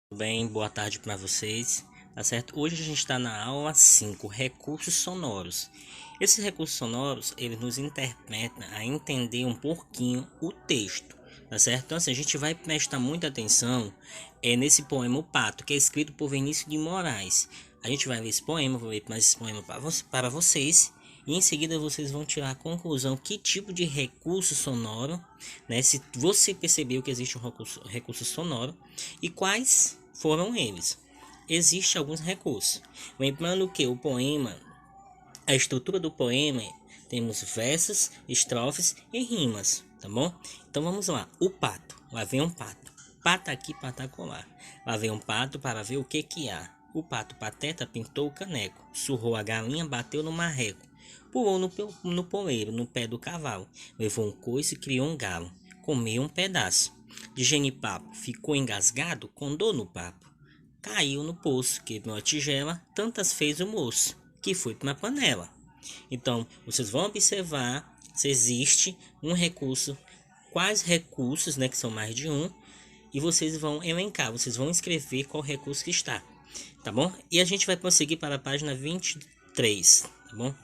Tudo bem, boa tarde para vocês, tá certo? Hoje a gente está na aula 5, recursos sonoros. Esses recursos sonoros, eles nos interpretam a entender um pouquinho o texto, tá certo? Então assim, a gente vai prestar muita atenção nesse poema O Pato, que é escrito por Vinícius de Moraes. A gente vai ler esse poema, vou ler mais esse poema para vocês. E em seguida vocês vão tirar a conclusão que tipo de recurso sonoro, né? Se você percebeu que existe um recurso sonoro e quais foram eles. Existem alguns recursos. Lembrando que o poema, a estrutura do poema, temos versos, estrofes e rimas, tá bom? Então vamos lá. O pato. Lá vem um pato. Pata aqui, pata acolá. Lá vem um pato para ver o que que há. O pato pateta pintou o caneco. Surrou a galinha, bateu no marreco. Pulou no poleiro, no pé do cavalo. Levou um coice e criou um galo. Comeu um pedaço de genipapo. Ficou engasgado com dor no papo. Caiu no poço, quebrou a tigela. Tantas fez o moço, que foi para uma panela. Então, vocês vão observar se existe um recurso, quais recursos, né, que são mais de um, e vocês vão elencar, vocês vão escrever qual recurso que está, tá bom? E a gente vai prosseguir para a página 23, tá bom?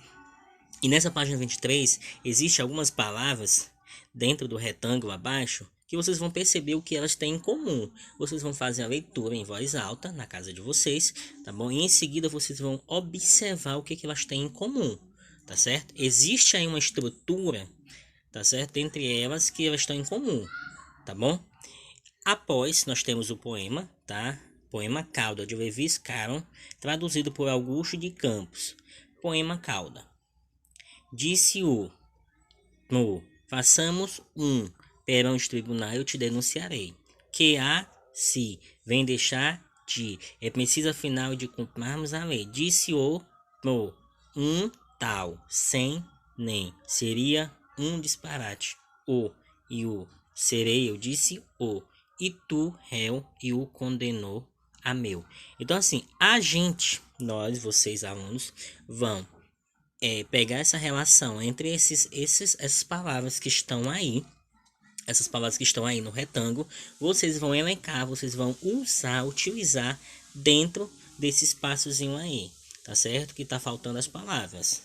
E nessa página 23, existe algumas palavras dentro do retângulo abaixo que vocês vão perceber o que elas têm em comum. Vocês vão fazer a leitura em voz alta na casa de vocês, tá bom? E em seguida vocês vão observar o que, que elas têm em comum, tá certo? Existe aí uma estrutura, tá certo? Entre elas que elas estão em comum, tá bom? Após, nós temos o poema, tá? Poema Cauda, de Lewis Carroll, traduzido por Augusto de Campos. Poema Cauda. Disse no façamos perante os tribunais, eu te denunciarei. Que há, se vem deixar de, é preciso afinal de cumprirmos a lei. Disse no tal, sem, nem, seria um disparate. O e o serei, eu disse e tu, réu, e o condenou a meu. Então assim, a gente, nós, vocês alunos, vão pegar essa relação entre essas palavras que estão aí, essas palavras que estão aí no retângulo, vocês vão elencar, vocês vão utilizar dentro desse espaçozinho aí, tá certo? Que tá faltando as palavras,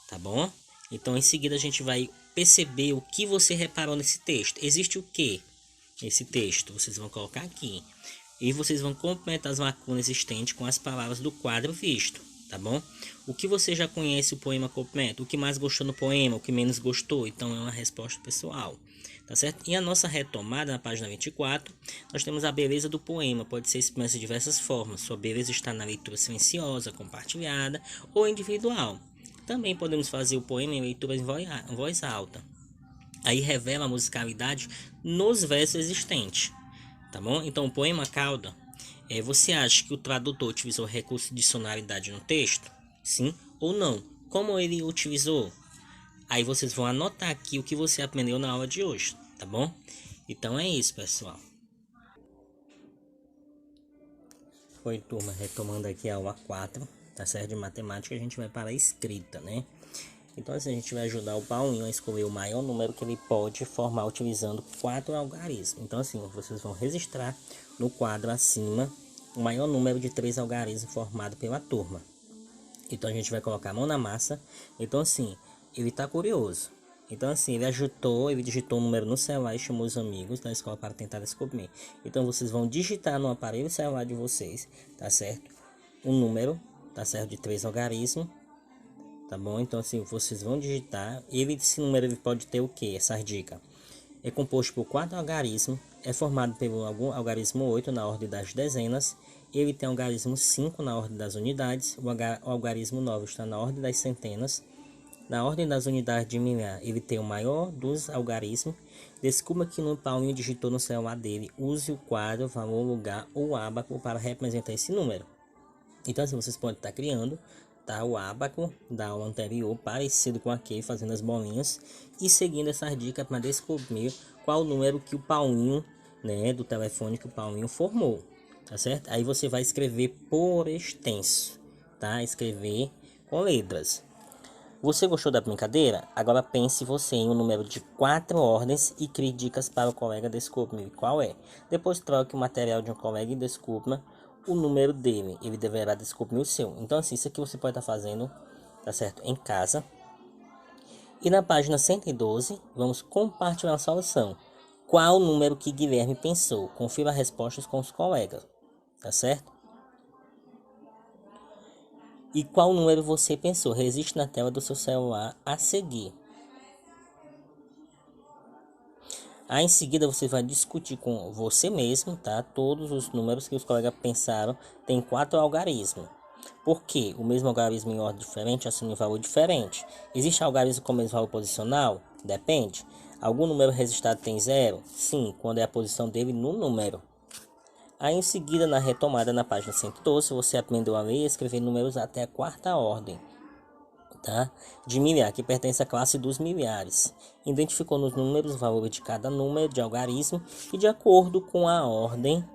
tá bom? Então em seguida a gente vai perceber o que você reparou nesse texto. Existe o que nesse texto? Vocês vão colocar aqui. E vocês vão completar as lacunas existentes com as palavras do quadro visto, tá bom? O que você já conhece o poema completo, o que mais gostou no poema, o que menos gostou, então é uma resposta pessoal, tá certo? E a nossa retomada na página 24, nós temos a beleza do poema, pode ser expressa de diversas formas. Sua beleza está na leitura silenciosa, compartilhada ou individual. Também podemos fazer o poema em leitura em voz alta. Aí revela a musicalidade nos versos existentes, tá bom? Então, o poema Cauda, você acha que o tradutor utilizou recurso de sonoridade no texto? Sim ou não? Como ele utilizou? Aí vocês vão anotar aqui o que você aprendeu na aula de hoje, tá bom? Então é isso, pessoal. Oi, turma, retomando aqui a aula 4, tá certo? De matemática, a gente vai para a escrita, né? Então assim, a gente vai ajudar o Paulinho a escolher o maior número que ele pode formar utilizando 4 algarismos. Então assim, vocês vão registrar no quadro acima o maior número de 3 algarismos formado pela turma. Então a gente vai colocar a mão na massa. Então assim, ele tá curioso. Então assim, ele digitou o número no celular e chamou os amigos da escola para tentar descobrir. Então vocês vão digitar no aparelho celular de vocês, tá certo? Um número, tá certo? De 3 algarismos, tá bom? Então assim, vocês vão digitar. Esse número ele pode ter o que? Essas dicas. É composto por 4 algarismos, é formado pelo algarismo 8 na ordem das dezenas, ele tem o algarismo 5 na ordem das unidades, o algarismo 9 está na ordem das centenas, na ordem das unidades de milhar ele tem o maior dos algarismos. Descubra que no Paulinho digitou no celular dele, use o quadro, valor, lugar ou ábaco para representar esse número. Então assim, vocês podem estar criando, tá, o ábaco da aula anterior, parecido com aquele, fazendo as bolinhas e seguindo essas dicas para descobrir qual o número que o Paulinho, né, do telefone que o Paulinho formou, tá certo? Aí você vai escrever por extenso, tá? Escrever com letras. Você gostou da brincadeira? Agora pense você em um número de 4 ordens e crie dicas para o colega descobrir qual é. Depois troque o material de um colega e descubra o número dele. Ele deverá descobrir o seu. Então assim, isso aqui você pode estar fazendo, tá certo? Em casa. E na página 112, vamos compartilhar a solução. Qual o número que Guilherme pensou? Confira as respostas com os colegas, tá certo? E qual número você pensou? Registre na tela do seu celular a seguir. Aí em seguida você vai discutir com você mesmo, tá? Todos os números que os colegas pensaram. Tem 4 algarismos. Por quê? O mesmo algarismo em ordem diferente assume valor diferente. Existe algarismo com o mesmo valor posicional? Depende. Algum número registrado tem zero? Sim, quando é a posição dele no número. Aí em seguida, na retomada na página 112, você aprendeu a ler e escrever números até a 4ª ordem, tá? De milhar, que pertence à classe dos milhares. Identificou nos números o valor de cada número de algarismo e de acordo com a ordem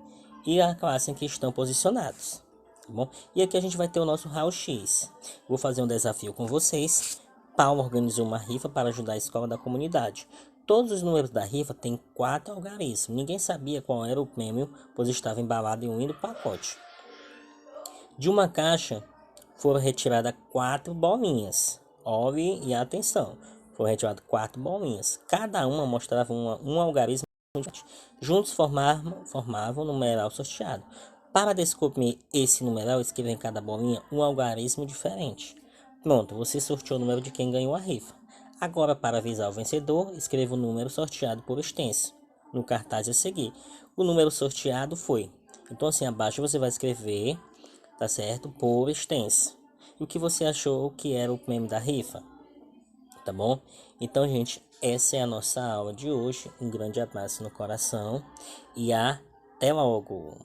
e a classe em que estão posicionados. Tá bom? E aqui a gente vai ter o nosso raio-x. Vou fazer um desafio com vocês. Paulo organizou uma rifa para ajudar a escola da comunidade. Todos os números da rifa têm 4 algarismos. Ninguém sabia qual era o prêmio, pois estava embalado em um lindo pacote. De uma caixa foram retiradas 4 bolinhas. Olhe e atenção. Foram retiradas 4 bolinhas. Cada uma mostrava um algarismo diferente. Juntos formavam um numeral sorteado. Para descobrir esse numeral, escreva em cada bolinha um algarismo diferente. Pronto, você sorteou o número de quem ganhou a rifa. Agora, para avisar o vencedor, escreva o número sorteado por extenso no cartaz a seguir. O número sorteado foi. Então, assim, abaixo você vai escrever, tá certo? Por extenso. E o que você achou que era o prêmio da rifa? Tá bom? Então, gente, essa é a nossa aula de hoje. Um grande abraço no coração e até logo!